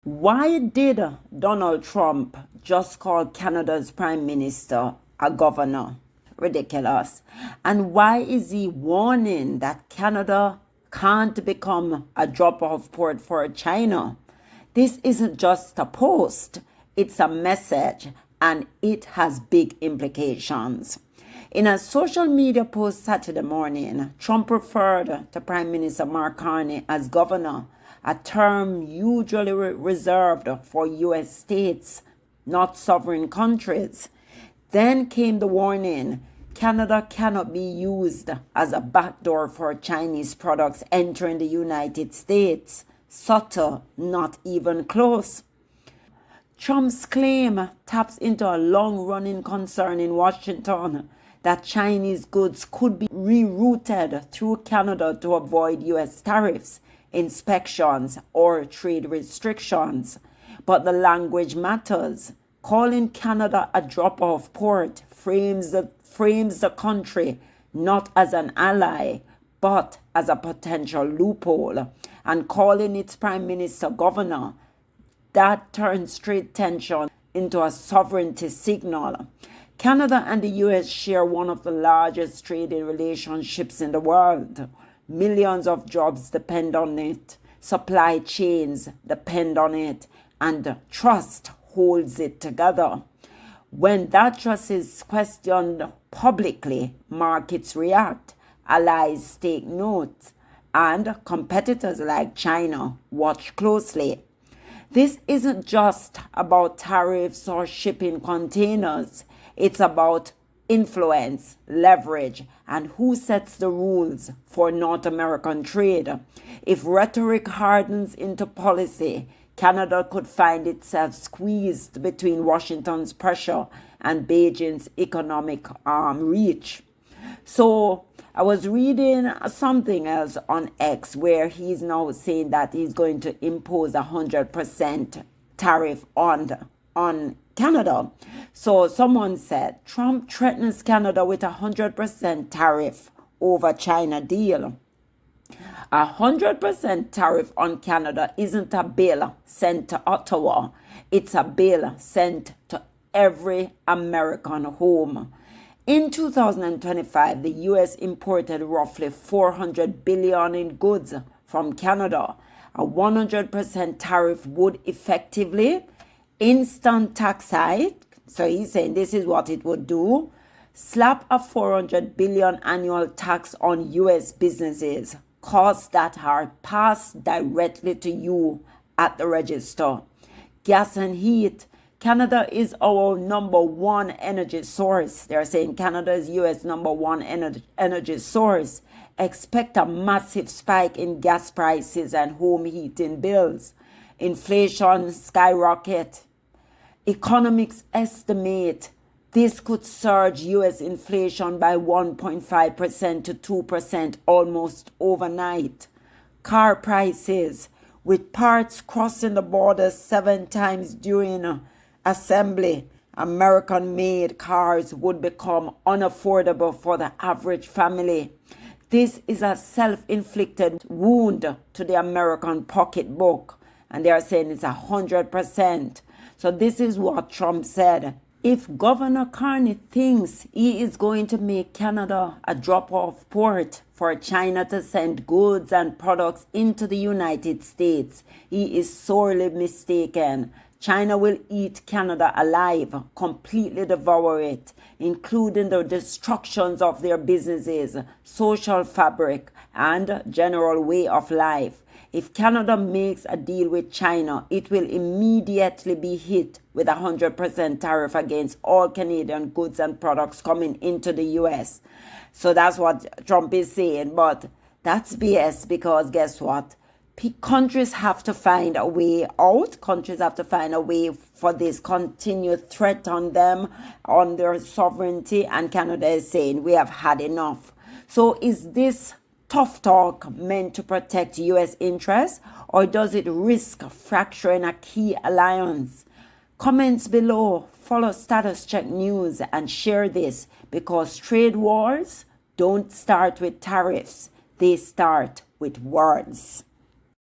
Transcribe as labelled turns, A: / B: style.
A: Why did Donald Trump just call Canada's Prime Minister a governor? Ridiculous. And why is he warning that Canada can't become a drop-off port for China? This isn't just a post, it's a message, and it has big implications. In a social media post Saturday morning, Trump referred to Prime Minister Mark Carney as governor, a term usually reserved for U.S. states, not sovereign countries. Then came the warning: Canada cannot be used as a backdoor for Chinese products entering the United States. Subtle, not even close. Trump's claim taps into a long-running concern in Washington that Chinese goods could be rerouted through Canada to avoid U.S. tariffs, inspections, or trade restrictions. But the language matters. Calling Canada a drop-off port frames the country not as an ally, but as a potential loophole. And calling its prime minister governor, that turns trade tension into a sovereignty signal. Canada and the U.S. share one of the largest trading relationships in the world. Millions of jobs depend on it, supply chains depend on it, and trust holds it together. When that trust is questioned publicly, markets react, allies take note, and competitors like China watch closely. This isn't just about tariffs or shipping containers. It's about influence, leverage, and who sets the rules for North American trade. If rhetoric hardens into policy, Canada could find itself squeezed between Washington's pressure and Beijing's economic reach. So I was reading something else on X where he's now saying that he's going to impose 100% tariff on Canada. So someone said Trump threatens Canada with 100% tariff over China deal. 100% tariff on Canada isn't a bill sent to Ottawa. It's a bill sent to every American home. In 2025, the U.S. imported roughly $400 billion in goods from Canada. A 100% tariff would effectively instant tax hike. So he's saying this is what it would do. Slap a $400 billion annual tax on U.S. businesses. Costs that are passed directly to you at the register. Gas and heat. Canada is our number one energy source. They're saying Canada is U.S. number one energy source. Expect a massive spike in gas prices and home heating bills. Inflation skyrocket. Economics estimate this could surge U.S. inflation by 1.5% to 2% almost overnight. Car prices, with parts crossing the border 7 times during assembly, American-made cars would become unaffordable for the average family. This is a self-inflicted wound to the American pocketbook, and they are saying it's 100%. So this is what Trump said. If Governor Carney thinks he is going to make Canada a drop-off port for China to send goods and products into the United States, he is sorely mistaken. China will eat Canada alive, completely devour it, including the destructions of their businesses, social fabric, and general way of life. If Canada makes a deal with China, it will immediately be hit with 100% tariff against all Canadian goods and products coming into the U.S. So that's what Trump is saying. But that's BS, because guess what? Countries have to find a way out. Countries have to find a way for this continued threat on them, on their sovereignty. And Canada is saying we have had enough. So is this tough talk meant to protect U.S. interests, or does it risk fracturing a key alliance? Comments below, follow Status Check News, and share this, because trade wars don't start with tariffs, they start with words.